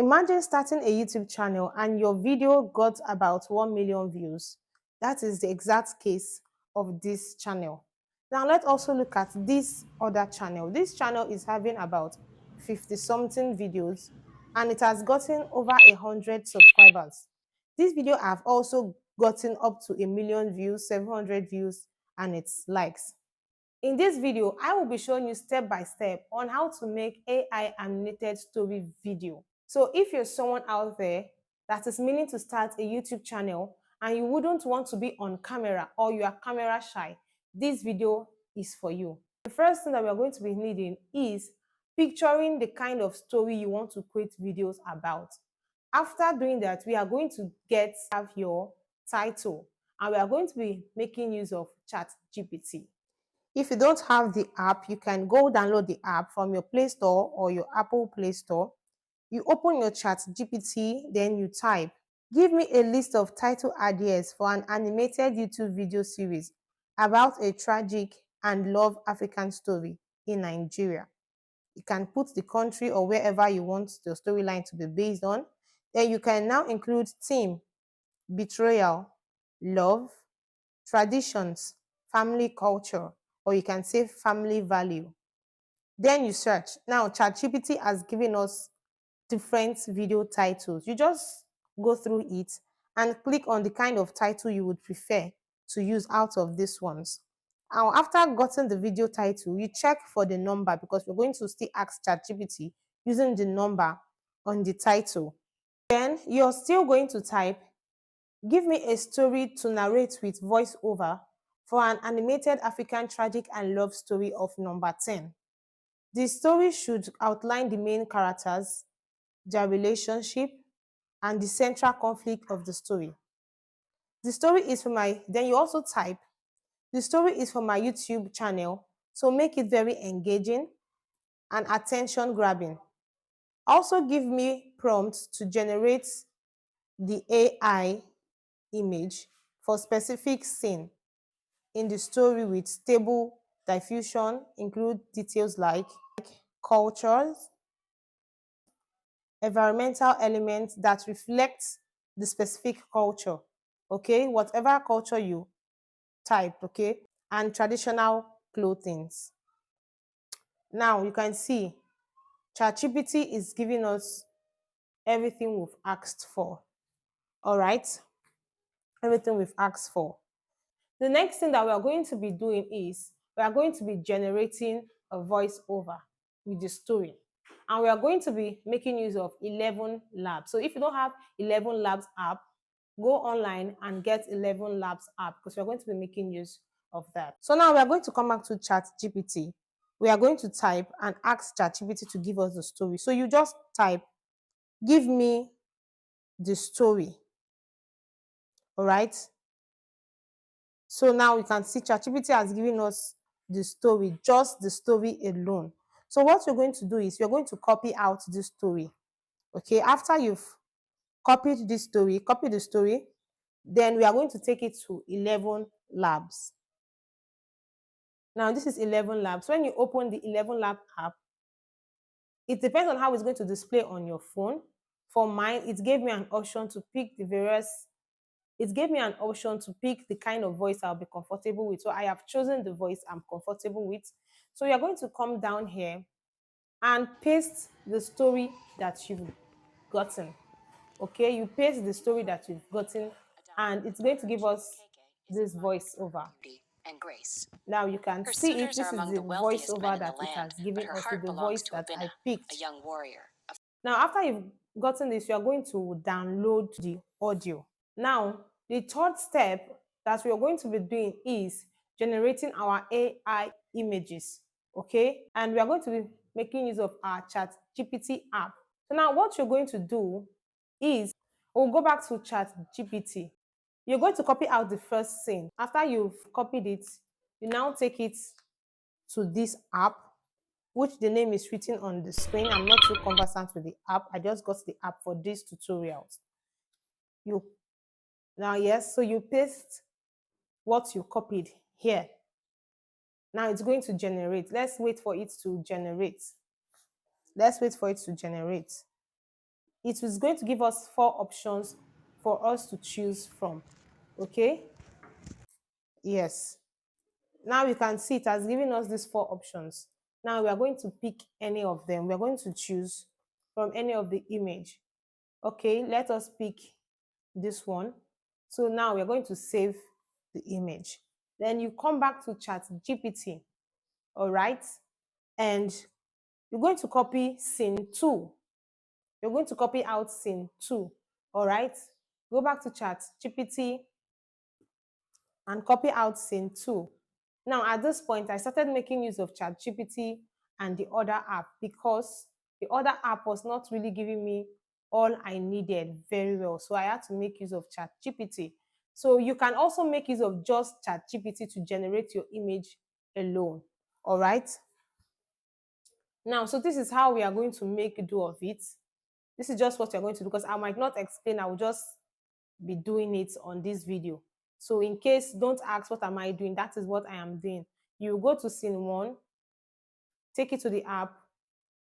Imagine starting a YouTube channel and your video got about 1 million views. That is the exact case of this channel. Now let's also look at this other channel. This channel is having about 50 something videos and it has gotten over 100 subscribers. This video have also gotten up to 1 million views, 700 views, and its likes. In this video, I will be showing you step by step on how to make AI animated story video. So if you're someone out there that is meaning to start a YouTube channel and you wouldn't want to be on camera or you are camera shy, this video is for you. The first thing that we're going to be needing is picturing the kind of story you want to create videos about. After doing that, we are going to have your title and we are going to be making use of ChatGPT. If you don't have the app, you can go download the app from your Play Store or your Apple Play Store. You open your ChatGPT, then you type, "Give me a list of title ideas for an animated YouTube video series about a tragic and love African story in Nigeria." You can put the country or wherever you want the storyline to be based on. Then you can now include theme, betrayal, love, traditions, family culture, or you can say family value. Then you search. Now, ChatGPT has given us different video titles. You just go through it and click on the kind of title you would prefer to use out of these ones. Now, after gotten the video title, you check for the number because we're going to still ask ChatGPT using the number on the title. Then you're still going to type, "Give me a story to narrate with voiceover for an animated African tragic and love story of number 10. The story should outline the main characters, their relationship, and the central conflict of the story. The story is for my," then you also type, "The story is for my YouTube channel, so make it very engaging and attention grabbing. Also give me prompts to generate the AI image for specific scene in the story with stable diffusion, include details like cultures, environmental elements that reflect the specific culture," okay, whatever culture you type, okay, "and traditional clothings." Now you can see ChatGPT is giving us everything we've asked for. All right, everything we've asked for. The next thing that we are going to be doing is we are going to be generating a voiceover with the story. And we are going to be making use of 11 Labs. So if you don't have 11 Labs app, go online and get 11 Labs app because we're going to be making use of that. So now we are going to come back to ChatGPT. We are going to type and ask ChatGPT to give us the story. So you just type, "Give me the story." All right. So now we can see ChatGPT has given us the story, just the story alone. So what you're going to do is you're going to copy out this story. Okay, after you've copied this story, copy the story, then we are going to take it to 11 Labs. Now this is 11 Labs. When you open the 11 Lab app, it depends on how it's going to display on your phone. For mine, it gave me an option to pick the kind of voice I'll be comfortable with. So I have chosen the voice I'm comfortable with. So you're going to come down here and paste the story that you've gotten. Okay, you paste the story that you've gotten and it's going to give us this voiceover. Now you can see it. This is the voiceover that it has given us with the voice that I picked. Now after you've gotten this, you are going to download the audio. Now the third step that we are going to be doing is generating our AI images, okay? And we are going to be making use of our ChatGPT app. So now what you're going to do is, we'll go back to ChatGPT. You're going to copy out the first scene. After you've copied it, you now take it to this app, which the name is written on the screen. I'm not too conversant with the app. I just got the app for these tutorials. So you paste what you copied here. Now it's going to generate. Let's wait for it to generate. It is going to give us 4 options for us to choose from. Okay? Yes. Now we can see it has given us these 4 options. Now we are going to pick any of them. We are going to choose from any of the image. Okay, let us pick this one. So now we are going to save the image. Then you come back to ChatGPT, all right? And you're going to copy scene 2. You're going to copy out scene 2, all right? Go back to ChatGPT and copy out scene 2. Now, at this point, I started making use of ChatGPT and the other app because the other app was not really giving me all I needed very well. So I had to make use of ChatGPT. So you can also make use of just ChatGPT to generate your image alone. All right. Now, so this is how we are going to make do of it. This is just what you're going to do because I might not explain. I will just be doing it on this video. So in case, don't ask what am I doing, that is what I am doing. You go to scene 1, take it to the app,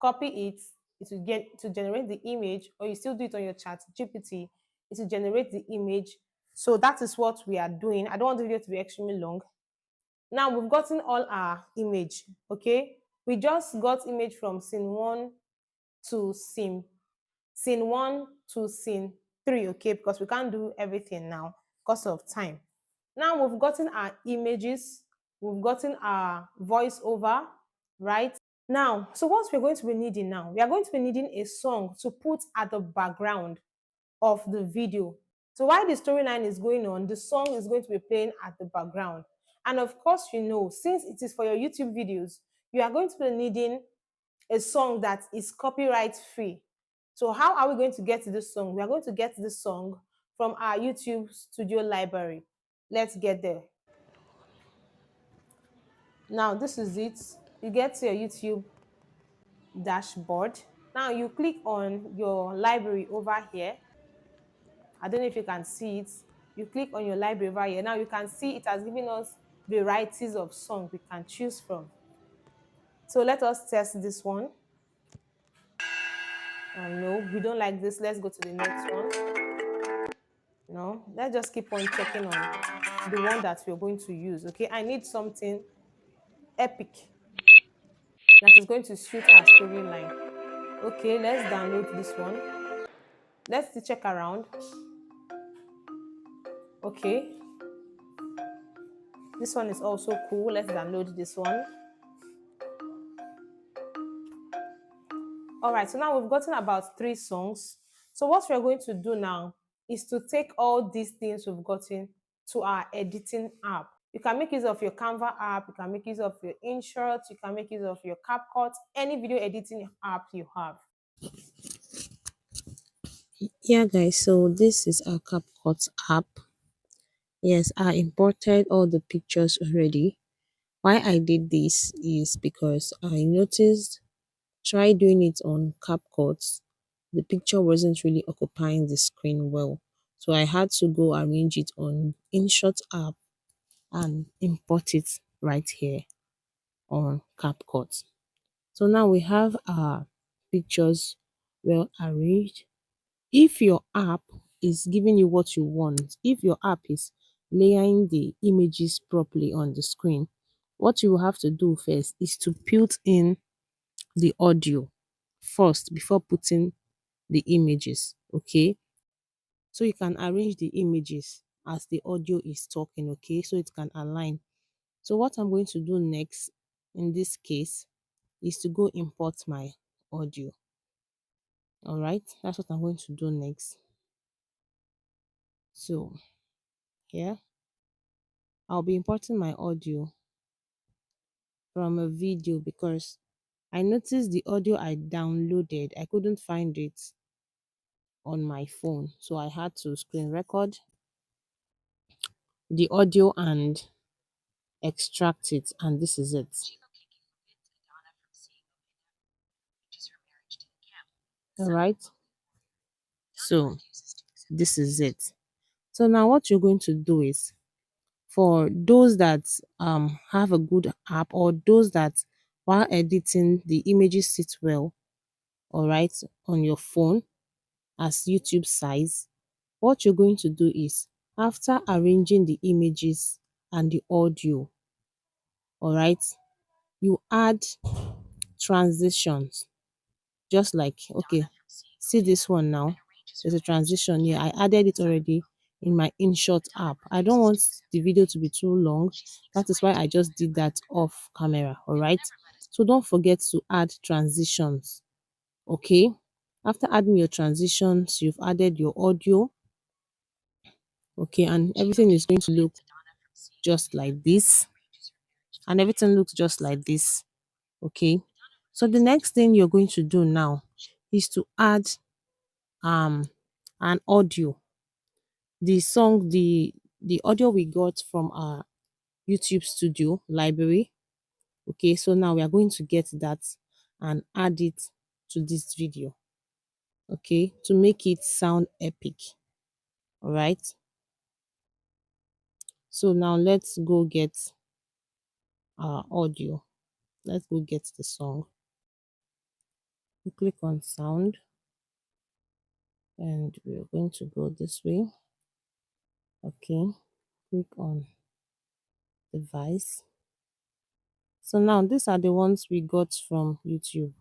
copy it, it will get to generate the image, or you still do it on your chat GPT, it will generate the image. So that is what we are doing. I don't want the video to be extremely long. Now we've gotten all our image, okay? We just got image from scene 1 to scene 1 to scene 3, okay? Because we can't do everything now because of time. Now we've gotten our images, we've gotten our voiceover, right? Now, so what we're going to be needing now, we are going to be needing a song to put at the background of the video. So while the storyline is going on, the song is going to be playing at the background. And of course, you know, since it is for your YouTube videos, you are going to be needing a song that is copyright free. So how are we going to get this song? We are going to get this song from our YouTube studio library. Let's get there. Now this is it. You get to your YouTube dashboard. Now you click on your library over here. I don't know if you can see it. You click on your library over here. Now you can see it has given us varieties of songs we can choose from. So let us test this one. No, we don't like this. Let's go to the next one. No, let's just keep on checking on the one that we're going to use. Okay, I need something epic that is going to suit our storyline. Okay, let's download this one. Let's check around. Okay, this one is also cool. Let's download this one. All right, so now we've gotten about 3 songs. So what we're going to do now is to take all these things we've gotten to our editing app. You can make use of your Canva app, you can make use of your InShot, you can make use of your CapCut, any video editing app you have. Yeah, guys, so this is our CapCut app. Yes, I imported all the pictures already. Why I did this is because I noticed, try doing it on CapCut, the picture wasn't really occupying the screen well. So I had to go arrange it on InShot app and import it right here on CapCut. So now we have our pictures well arranged. If your app is giving you what you want, if your app is layering the images properly on the screen, what you will have to do first is to put in the audio first before putting the images. Okay, so you can arrange the images as the audio is talking, okay, so it can align. So what I'm going to do next in this case is to go import my audio. All right, that's what I'm going to do next. So here I'll be importing my audio from a video because I noticed the audio I downloaded, I couldn't find it on my phone. So I had to screen record the audio and extract it. And this is it. All right. So this is it. So now what you're going to do is, for those that have a good app, or those that while editing the images sit well, all right, on your phone, as YouTube size, what you're going to do is, after arranging the images and the audio, all right, you add transitions. Just like, okay, see this one now, there's a transition here. I added it already in my InShot app. I don't want the video to be too long. That is why I just did that off camera. All right, so don't forget to add transitions. Okay, after adding your transitions, you've added your audio. Okay, and everything is going to look just like this, and everything looks just like this. Okay, so the next thing you're going to do now is to add um an audio. The audio we got from our YouTube studio library. Okay, so now we are going to get that and add it to this video. Okay, to make it sound epic. All right, so now let's go get our audio. Let's go get the song. We click on sound and we're going to go this way. Okay, click on device. So now these are the ones we got from YouTube.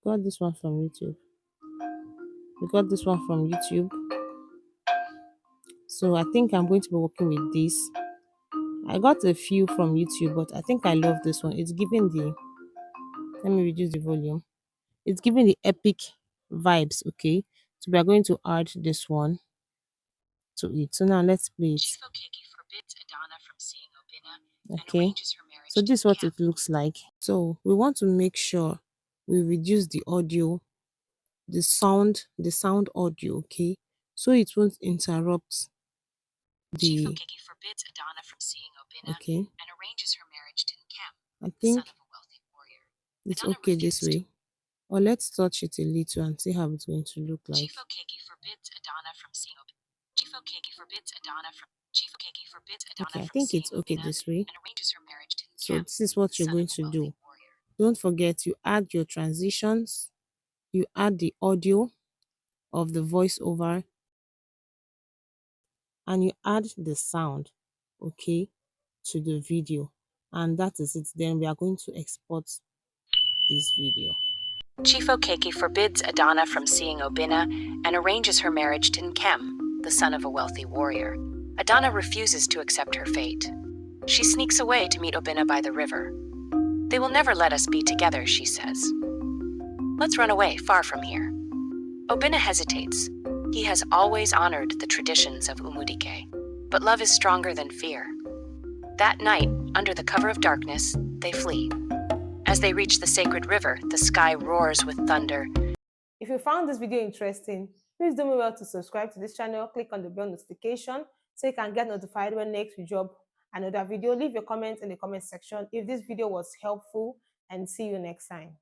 Got this one from YouTube. We got this one from YouTube. So I think I'm going to be working with this. I got a few from YouTube, but I think I love this one. It's giving the, let me reduce the volume. It's giving the epic vibes, okay? So we are going to add this one to it. So now let's play it. Okay, so this is what it looks like. So we want to make sure we reduce the audio, the sound audio, okay, so it won't interrupt the, okay, I think it's okay this way. Or let's touch it a little and see how it's going to look like. Okay, I think it's okay this way. So this is what you're going to do. Don't forget, you add your transitions, you add the audio of the voiceover, and you add the sound, okay, to the video. And that is it. Then we are going to export this video. Chief Okeke forbids Adana from seeing Obinna and arranges her marriage to Nkem, the son of a wealthy warrior. Adana refuses to accept her fate. She sneaks away to meet Obinna by the river. They will never let us be together, she says. Let's run away, far from here. Obinna hesitates. He has always honored the traditions of Umudike, but love is stronger than fear. That night, under the cover of darkness, they flee. As they reach the sacred river, the sky roars with thunder. If you found this video interesting, please do me well to subscribe to this channel, click on the bell notification so you can get notified when next we drop another video. Leave your comments in the comment section if this video was helpful, and see you next time.